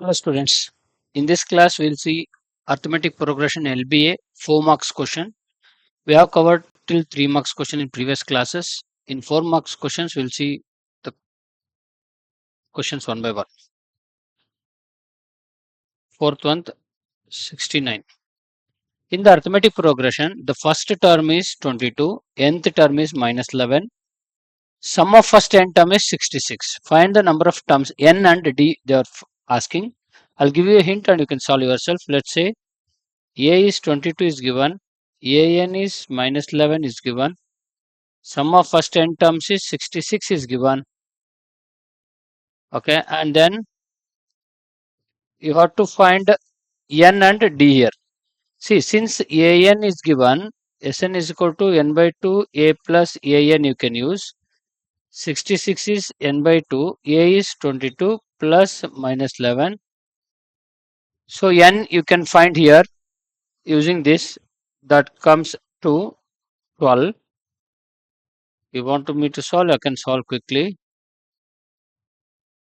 Hello students, in this class we will see arithmetic progression LBA 4 marks question. We have covered till 3 marks question in previous classes. In 4 marks questions we will see the questions one by one. Fourth one 69. In the arithmetic progression, the first term is 22, nth term is minus 11. Sum of first n term is 66. Find the number of terms n and d they are asking. I'll give you a hint and you can solve yourself. Let's say A is 22 is given, an is minus 11 is given, sum of first n terms is 66 is given, okay, and then you have to find n and d here. See, since an is given, Sn is equal to n by 2 a plus an you can use, 66 is n by 2, a is 22 plus minus 11. So n you can find here using this, that comes to 12. You want me to solve, I can solve quickly.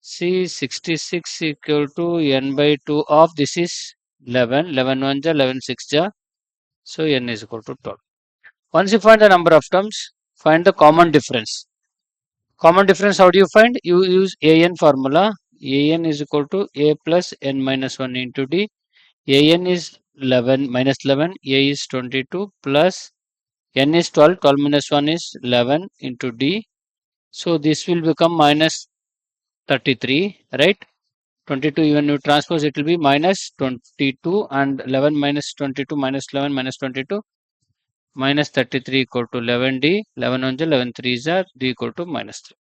See, 66 equal to n by 2 of this is 11. 11 1 ja, 11 6 ja. So n is equal to 12. Once you find the number of terms, find the common difference. Common difference, how do you find? You use an formula. An is equal to a plus n minus 1 into d. An is 11 minus 11. A is 22 plus n is 12. 12 minus 1 is 11 into d. So this will become minus 33, right? 22, even you transpose, it will be minus 22, and 11 minus 22 minus 11 minus 22 minus 33 equal to 11d. 11 on 11 3s are d equal to minus 3.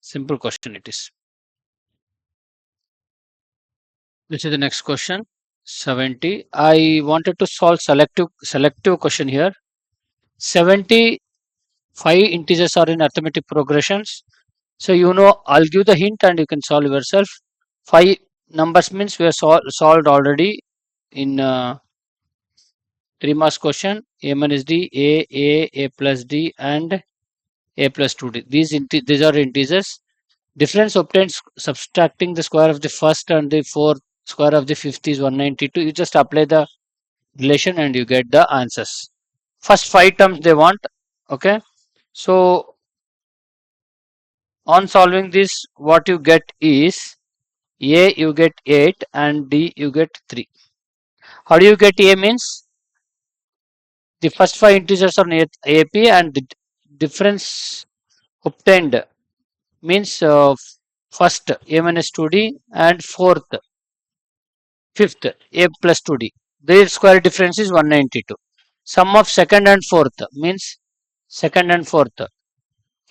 Simple question it is. This is the next question. 70. I wanted to solve selective question here. 75 integers are in arithmetic progressions. So I'll give the hint and you can solve yourself. 5 numbers means we have solved already in 3 marks question. A minus d, a plus d, and a plus 2d. These are integers. Difference obtained subtracting the square of the first and the fourth square of the fifth is 192. You just apply the relation and you get the answers. First 5 terms they want. Okay. So on solving this, what you get is a you get 8 and d you get 3. How do you get a means? The first 5 integers are AP and the difference obtained means first a minus 2d and fourth, fifth a plus 2d. Their square difference is 192. Sum of second and fourth means second and fourth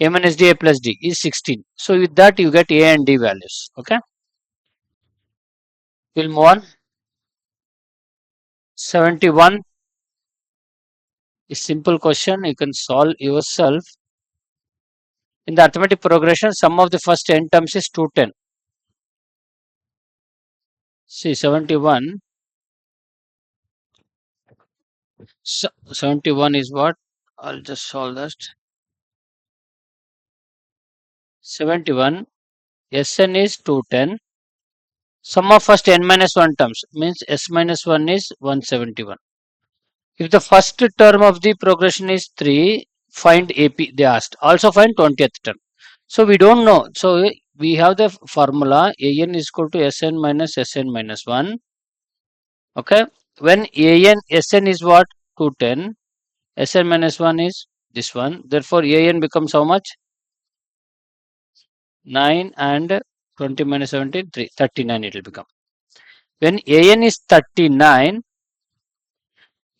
a minus d a plus d is 16. So with that you get a and d values. Okay. We'll move on. 71 is simple question. You can solve yourself. In the arithmetic progression, sum of the first n terms is 210. See, 71. 71 is what? I'll just solve that. 71. Sn is 210. Sum of first n minus 1 terms means s minus 1 is 171. If the first term of the progression is 3, find AP, they asked. Also find 20th term. So we don't know. So we have the formula an is equal to Sn minus 1. Okay. When Sn is what? 210. Sn minus 1 is this one. Therefore an becomes how much? 9 and 20 minus 17, 3. 39 it will become. When an is 39,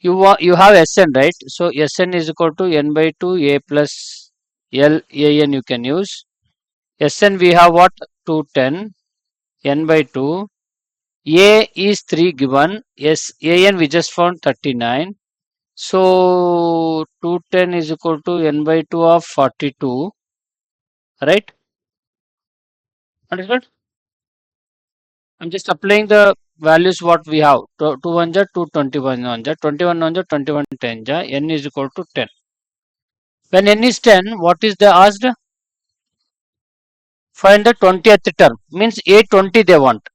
you have Sn, right? So Sn is equal to n by 2 a plus l an you can use. Sn we have what? 210 n by 2. A is 3 given. Yes, an we just found 39. So 210 is equal to n by 2 of 42. Right? Understood? I'm just applying the values what we have. 2 1 ja, 2 21 1 ja, 21 1 ja, 21 10 ja, n is equal to 10. When n is 10, what is the asked? Find the 20th term. Means A20 they want.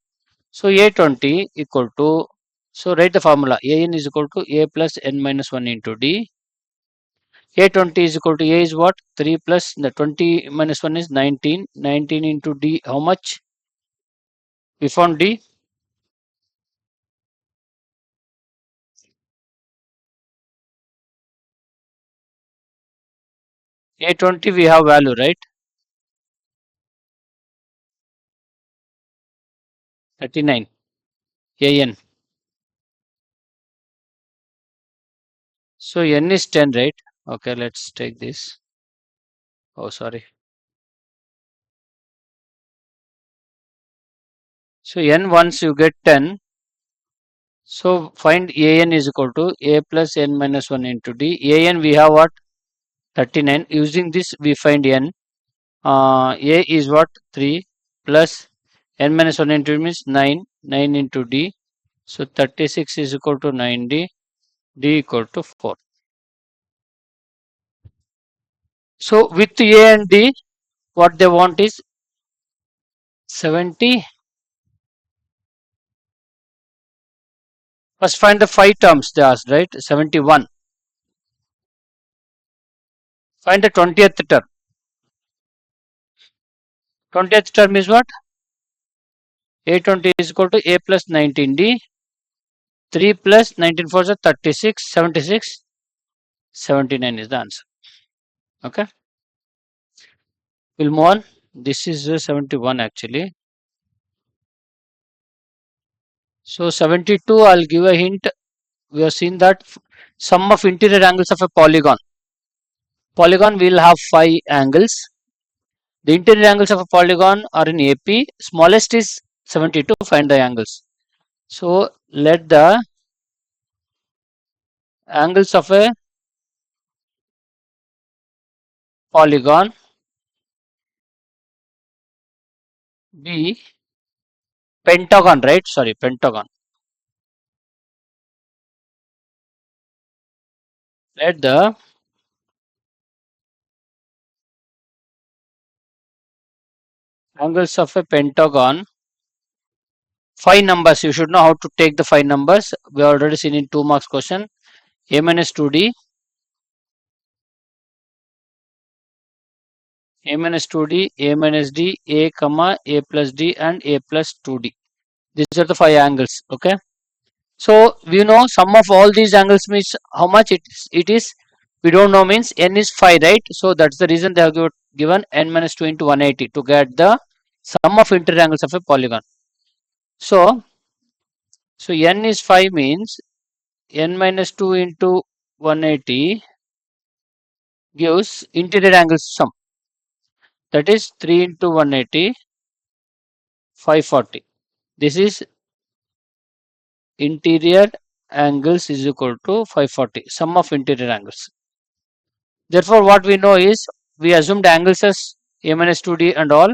So A20 equal to, so write the formula. An is equal to A plus n minus 1 into D. A20 is equal to A is what? 3 plus the 20 minus 1 is 19. 19 into D, how much? We found D. A20 we have value, right? 39. An. So n is 10, right? Okay, let's take this. Oh, sorry. So n once you get 10. So find An is equal to A plus n minus 1 into D. An we have what? 39. Using this we find n. A is what? 3 plus n minus 1 into D means 9. 9 into D. So 36 is equal to 9D. D equal to 4. So with A and D, what they want is 70. First find the 5 terms they asked, right? 71. Find the 20th term. 20th term is what? A20 is equal to A plus 19D. 3 plus 19 for the 36. 76. 79 is the answer. Okay. We'll move on. This is 71 actually. So 72, I'll give a hint. We have seen that sum of interior angles of a polygon. Polygon will have 5 angles. The interior angles of a polygon are in AP. Smallest is 72. Find the angles. So let the angles of a polygon be pentagon, right? Sorry, pentagon. Let the angles of a pentagon, 5 numbers. You should know how to take the 5 numbers. We have already seen in 2 marks question. A minus 2D, A minus 2D, A minus D, A comma A plus D and A plus 2D. These are the 5 angles. Okay. So we know sum of all these angles means how much it is. We don't know means n is 5, right? So that's the reason they have given n minus 2 into 180 to get the sum of interior angles of a polygon. So n is 5 means n minus 2 into 180 gives interior angles sum. That is 3 into 180, 540. This is interior angles is equal to 540, sum of interior angles. Therefore, what we know is we assumed angles as a minus 2d and all.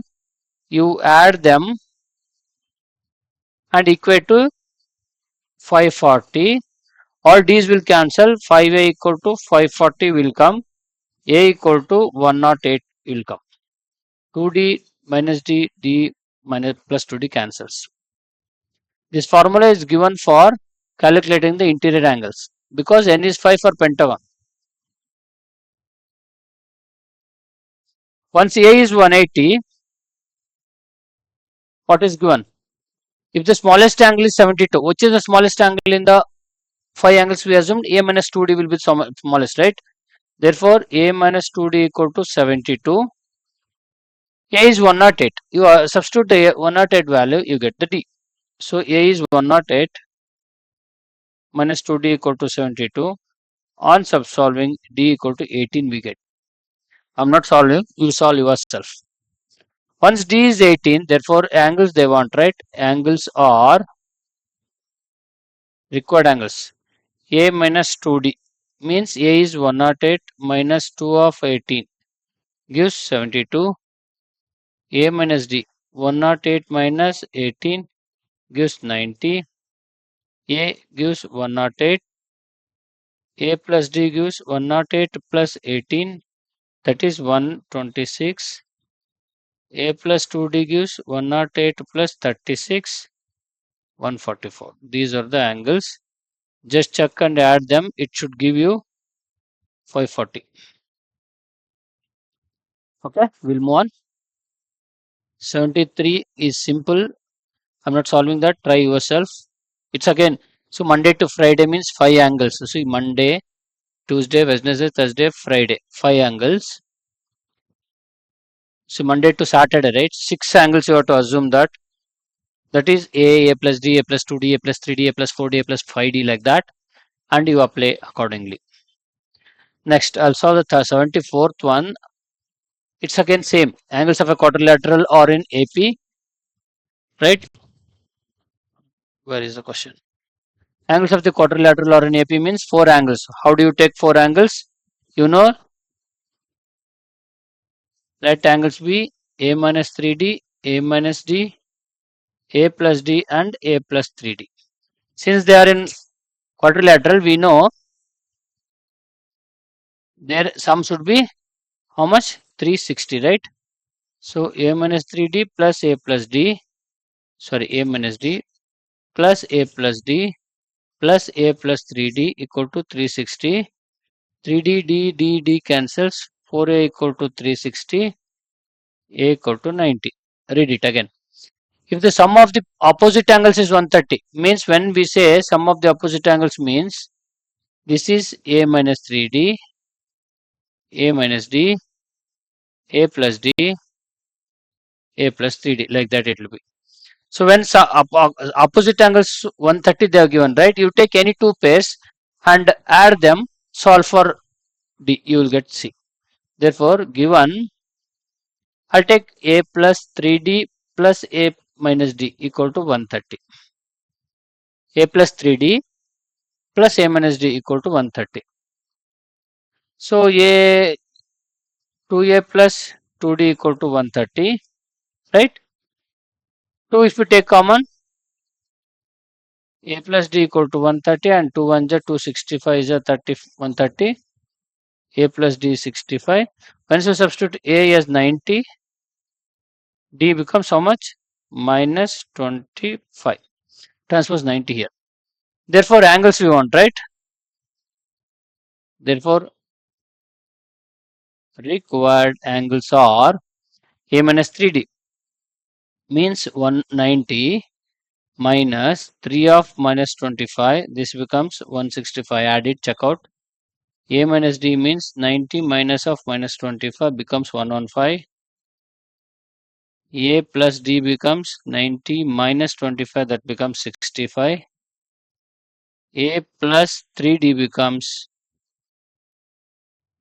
You add them and equate to 540. All d's will cancel. 5a equal to 540 will come. A equal to 108 will come. 2d minus d minus plus 2d cancels. This formula is given for calculating the interior angles because n is 5 for pentagon. Once A is 180, what is given? If the smallest angle is 72, which is the smallest angle in the 5 angles we assumed? A minus 2D will be smallest, right? Therefore, A minus 2D equal to 72. A is 108. You substitute the 108 value, you get the D. So, A is 108 minus 2D equal to 72. On subsolving, D equal to 18 we get. I'm not solving, you solve yourself. Once D is 18, therefore angles they want, right? Angles are required angles. A minus 2D means A is 108 minus 2 of 18 gives 72. A minus D, 108 minus 18 gives 90. A gives 108. A plus D gives 108 plus 18, that is 126. A plus 2D gives 108 plus 36. 144. These are the angles. Just check and add them. It should give you 540. Okay, we'll move on. 73 is simple. I'm not solving that. Try yourself. It's again, so Monday to Friday means 5 angles. So see, Monday, Tuesday, Wednesday, Thursday, Friday, 5 angles. So Monday to Saturday, right? 6 angles you have to assume that. That is A plus D, A plus 2D, A plus 3D, A plus 4D, A plus 5D, like that. And you apply accordingly. Next, I'll solve the 74th one. It's again same. Angles of a quadrilateral or in AP, right? Where is the question? Angles of the quadrilateral or in AP means 4 angles. How do you take 4 angles? You know, let angles be A minus 3D, A minus D, A plus D and A plus 3D. Since they are in quadrilateral, we know their sum should be how much? 360, right? So A minus 3D plus A plus D, sorry, A minus D plus A plus D plus A plus 3D equal to 360. 3D, D cancels. 4A equal to 360. A equal to 90. Read it again. If the sum of the opposite angles is 130, means when we say sum of the opposite angles means this is A minus 3D, A minus D, A plus D, A plus 3D, like that it will be. So when opposite angles 130 they are given, right? You take any two pairs and add them, solve for D, you will get C. Therefore, given, I'll take A plus 3D plus A minus D equal to 130. A plus 3D plus A minus D equal to 130. So A 2A plus 2D equal to 130, right? 2 if we take common, A plus D equal to 130 and 2 1 is 265 is a 130. A plus D is 65. When you substitute A as 90, D becomes how much? Minus 25. Transpose 90 here. Therefore, angles we want, right? Therefore, required angles are A minus 3D means 190 minus 3 of minus 25. This becomes 165. Add it, check out. A minus D means 90 minus of minus 25 becomes 115. A plus D becomes 90 minus 25, that becomes 65. A plus 3D becomes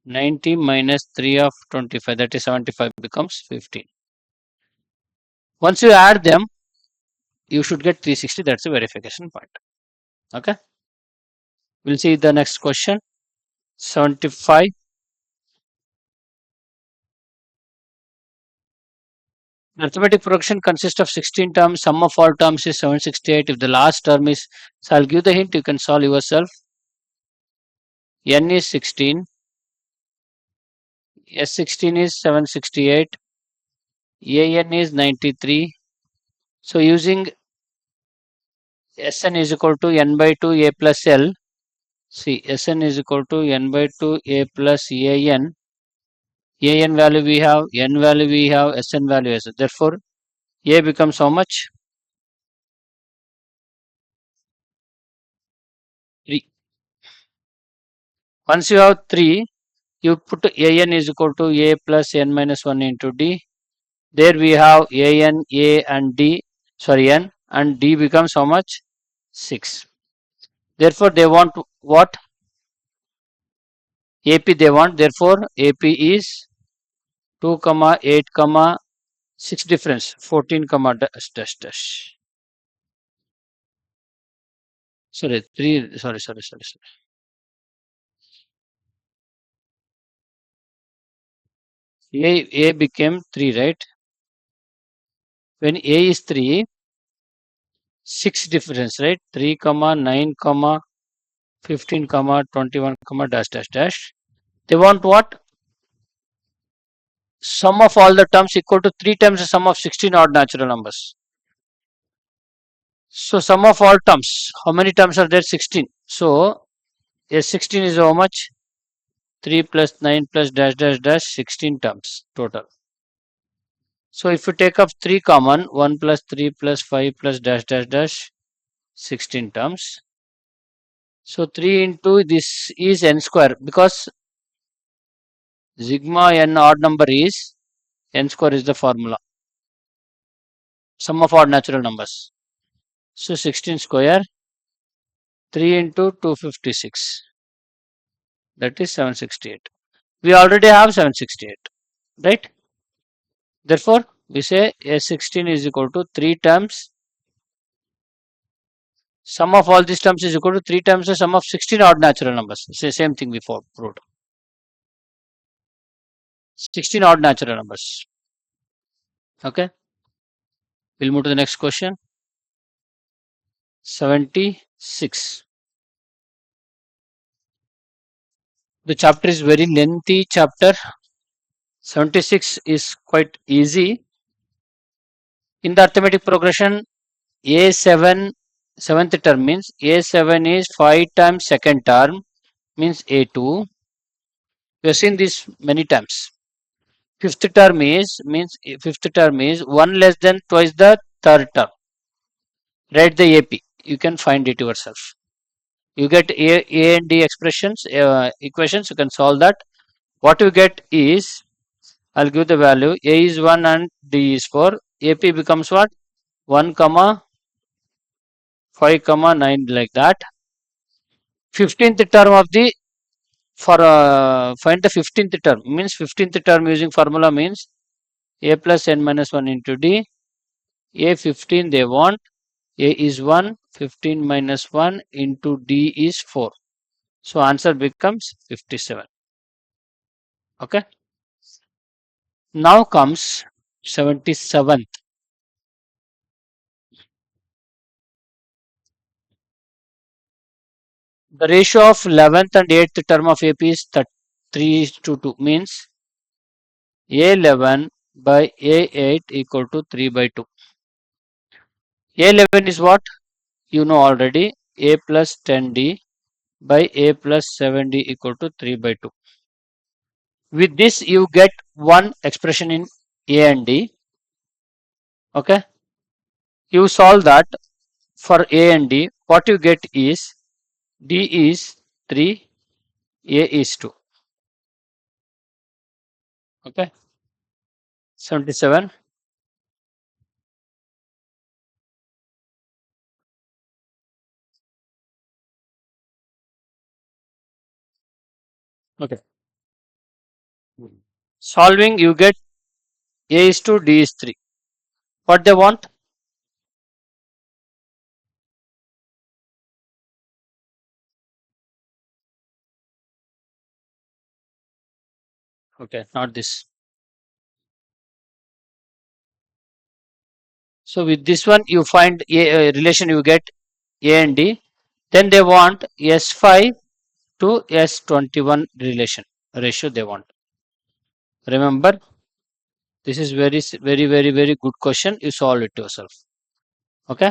90 minus 3 of 25, that is 75, becomes 15. Once you add them, you should get 360. That's a verification point. Okay. We'll see the next question. 75. The arithmetic progression consists of 16 terms. Sum of all terms is 768. If the last term is, so I'll give the hint, you can solve yourself. N is 16. S16 is 768. AN is 93. So using Sn is equal to n by 2 a plus L. See, Sn is equal to n by 2 a plus An. An value we have, n value we have, Sn value is. Therefore, A becomes how much? 3. Once you have 3, you put An is equal to A plus n minus 1 into D. There we have An, A and D, sorry, n, and D becomes how much? 6. Therefore, they want what? AP they want. Therefore, AP is 2, 8, 6 difference, 14, dash, dash, dash. Sorry, 3, sorry. A became 3, right? When A is 3, 6 difference, right? 3, 9, 15, 21, dash, dash, dash. They want what? Sum of all the terms equal to 3 times the sum of 16 odd natural numbers. So sum of all terms. How many terms are there? 16. So yes, 16 is how much? 3 plus 9 plus dash dash dash 16 terms total. So if you take up 3 common, 1 plus 3 plus 5 plus dash dash dash 16 terms. So 3 into this is n square, because sigma n odd number is n square is the formula. Sum of odd natural numbers. So 16 square, 3 into 256, that is 768. We already have 768, right? Therefore, we say A16 is equal to 3 times sum of all these terms is equal to 3 times the sum of 16 odd natural numbers. Say same thing before proved. 16 odd natural numbers. Okay. We'll move to the next question. 76. The chapter is very lengthy chapter. 76 is quite easy. In the arithmetic progression, A7 seventh term means A7 is 5 times second term means A2. We have seen this many times. Fifth term is 1 less than twice the third term. Write the AP. You can find it yourself. You get A and D expressions, equations. You can solve that. What you get is, I'll give the value. A is 1 and D is 4. AP becomes what? 1 comma 5 comma 9, like that. 15th term of the, for find the 15th term means 15th term using formula means A plus n minus 1 into D. A 15 they want. A is 1, 15 minus 1 into D is 4. So answer becomes 57. Okay. Now comes 77th. The ratio of 11th and 8th term of AP is 3 to 2, means A11 by A8 equal to 3 by 2. A11 is what? You know already. A plus 10D by A plus 7D equal to 3 by 2. With this you get one expression in A and D. Okay. You solve that for A and D. What you get is D is 3, A is 2. Okay. 77. Okay. Solving, you get A is 2, D is 3. What they want? Okay, not this. So with this one, you find a relation, you get A and D. Then they want S5 to S21 relation, ratio they want. Remember, this is very good question. You solve it yourself. Okay.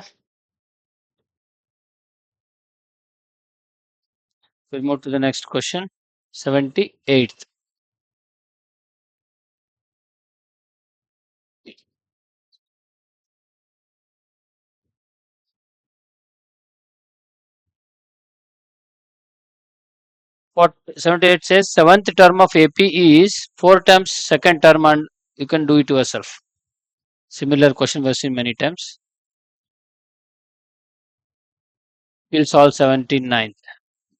We'll move to the next question. 78th. What 78 says, seventh term of AP is 4 times second term, and you can do it yourself. Similar question we've seen many times. We'll solve 79th.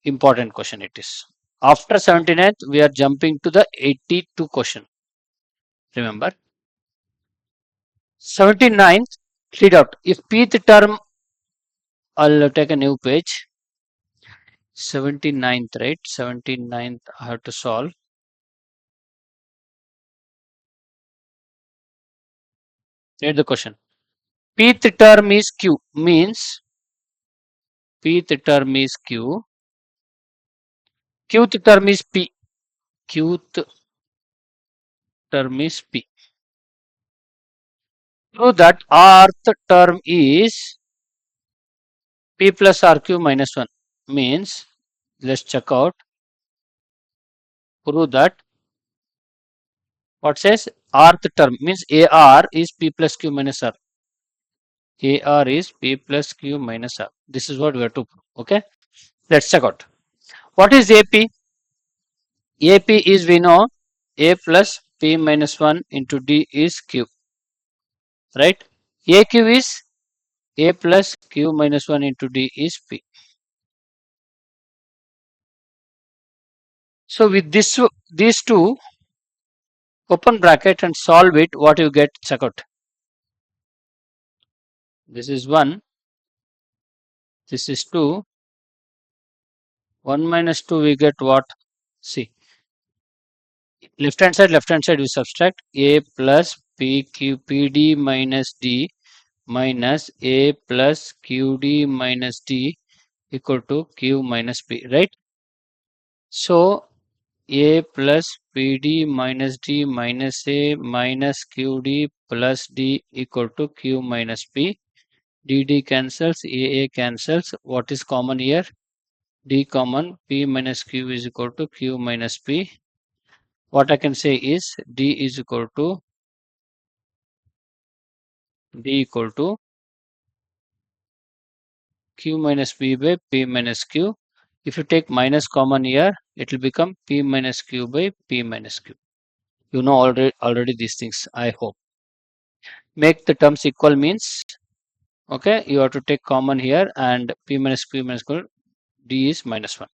Important question it is. After 79th, we are jumping to the 82 question. Remember. 79th, read out. If pth term, I'll take a new page. 79th, right? 79th, I have to solve. Read the question. Pth term is Q, means pth term is Q. Qth term is P. Qth term is P. So that rth term is P plus RQ minus 1 means, let's check out, prove that what says rth term means AR is P plus Q minus R. AR is P plus Q minus R. This is what we have to prove. Okay. Let's check out. What is AP? AP is, we know, A plus P minus 1 into D is Q. Right? AQ is A plus Q minus 1 into D is P. So with these two, open bracket and solve it, what you get, check out. This is 1, this is 2, 1 minus 2 we get what? See, left hand side we subtract A plus PD minus D minus A plus QD minus D equal to Q minus P, right? So A plus PD minus D minus A minus QD plus D equal to Q minus P. DD cancels, AA cancels. What is common here? D common. P minus Q is equal to Q minus P. What I can say is D is equal to Q minus P by P minus Q. If you take minus common here, it will become P minus Q by P minus Q. You know already these things, I hope. Make the terms equal means, okay, you have to take common here, and P minus Q minus Q, D is minus 1.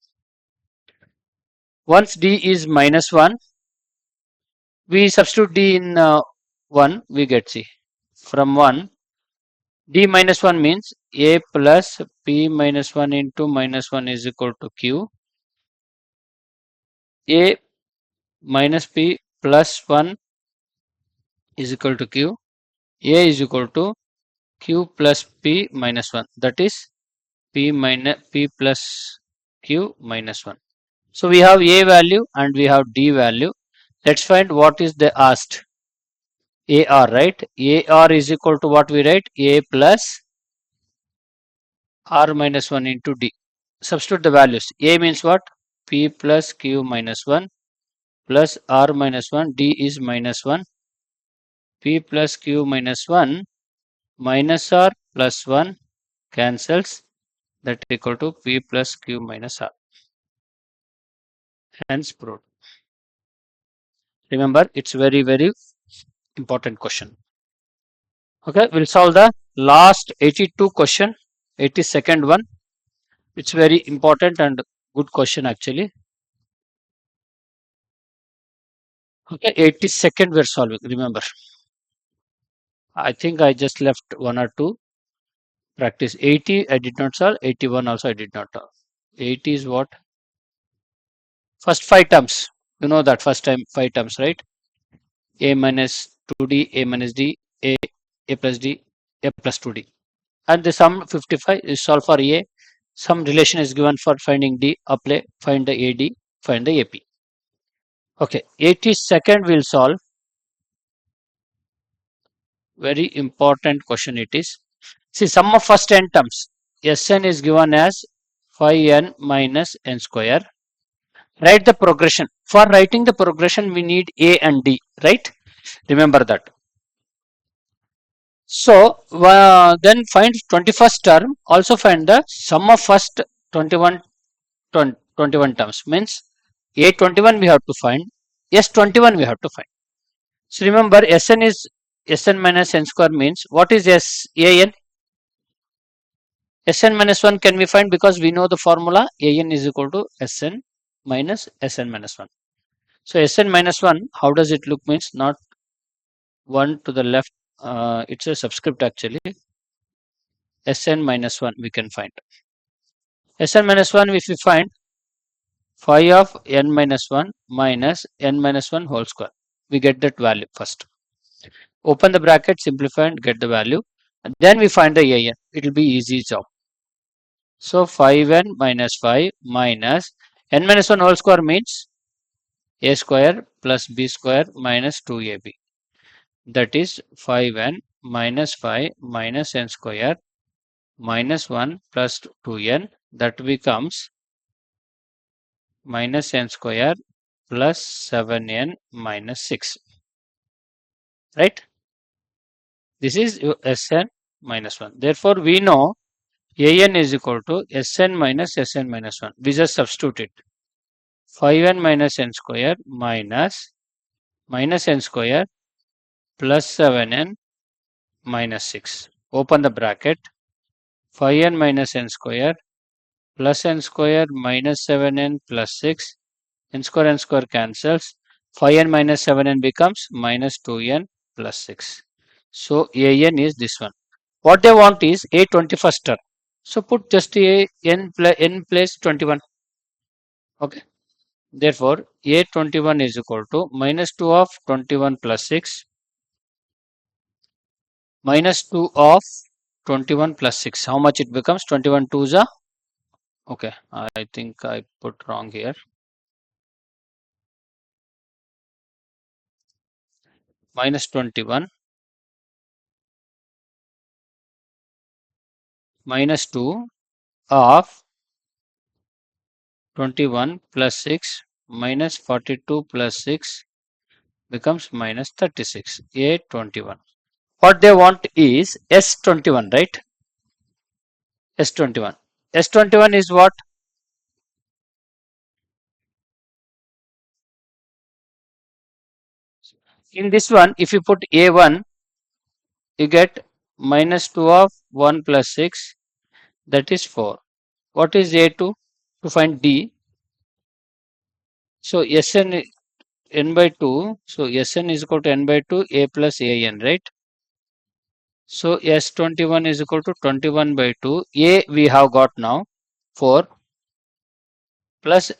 Once D is minus 1, we substitute D in 1, we get C. From 1, D minus 1 means A plus P minus 1 into minus 1 is equal to Q. A minus P plus 1 is equal to Q. A is equal to Q plus P minus 1. That is P plus Q minus 1. So we have A value and we have D value. Let's find what is the asked. AR, right? AR is equal to what we write? A plus R minus 1 into D. Substitute the values. A means what? P plus Q minus 1 plus R minus 1. D is minus 1. P plus Q minus 1 minus R plus 1 cancels. That equal to P plus Q minus R. Hence proved. Remember, it's very important question. Okay, we'll solve the last 82 question, 82nd one. It's very important and good question actually. Okay, 82nd we're solving, remember. I think I just left one or two. Practice 80 I did not solve, 81 also I did not solve. 80 is what? First 5 terms. You know that first time 5 terms, right? A minus 2D, A minus D, A plus D, A plus 2D. And the sum 55 is solved for A. Some relation is given for finding D. Apply, find the AD, find the AP. Okay, 82nd we'll solve. Very important question it is. See, sum of first n terms. Sn is given as 5n minus n square. Write the progression. For writing the progression, we need A and D, right? Remember that. So, then find 21st term. Also find the sum of first 21 terms. Means A21 we have to find. S21 we have to find. So, remember Sn is Sn minus n square means what is San? Sn minus 1 can we find because we know the formula An is equal to Sn minus Sn minus 1. So Sn minus 1, how does it look means not 1 to the left, it's a subscript actually. Sn minus 1 we can find. Sn minus 1 if we find phi of n minus 1 minus n minus 1 whole square. We get that value first. Open the bracket, simplify and get the value. And then we find the An. It will be easy job. So 5n minus 5 minus n minus 1 whole square means a square plus b square minus 2ab. That is 5n minus 5 minus n square minus 1 plus 2n, that becomes minus n square plus 7n minus 6, right? This is your Sn minus 1. Therefore, we know An is equal to Sn minus Sn minus 1. We just substitute it. 5n minus n square minus n square plus 7n minus 6. Open the bracket. 5n minus n square plus n square minus 7n plus 6. N square cancels. 5n minus 7n becomes minus 2n plus 6. So An is this one. What they want is a 21st term. So put just a n place 21. Okay. Therefore, a21 is equal to minus 2 of 21 plus 6 minus 2 of 21 plus 6. How much it becomes? 21 2s are. Okay. I think I put wrong here. Minus 21 minus 2 of 21 plus 6 minus 42 plus 6 becomes minus 36. A21. What they want is S21, right? S21. S21 is what? In this one, if you put A1, you get minus 2 of 1 plus 6, that is 4. What is A2? To find D. So Sn n by 2. So Sn is equal to n by 2, A plus An, right? So S21 is equal to 21 by 2. A we have got now 4 plus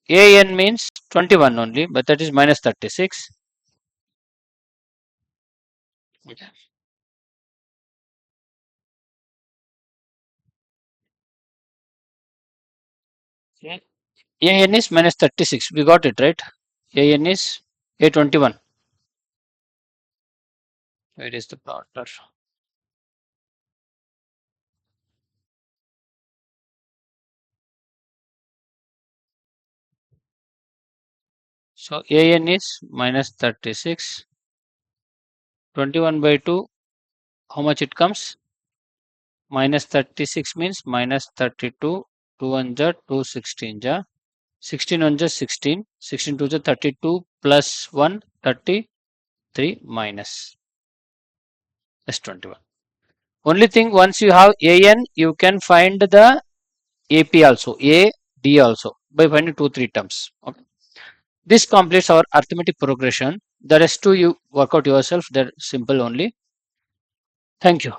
An means 21 only, but that is minus 36. Okay. An is minus 36. We got it, right? An is A21. Where is the plotter? So An is minus 36. 21 by 2. How much it comes? Minus 36 means minus 32. 2 1 ja, 2 16 ja. 16 1 ja 16. 16 2 ja 32 plus 1 33 minus S21. Only thing, once you have An, you can find the AP also, A, D also by finding 2 3 terms. Okay. This completes our arithmetic progression. The rest two you work out yourself. They're simple only. Thank you.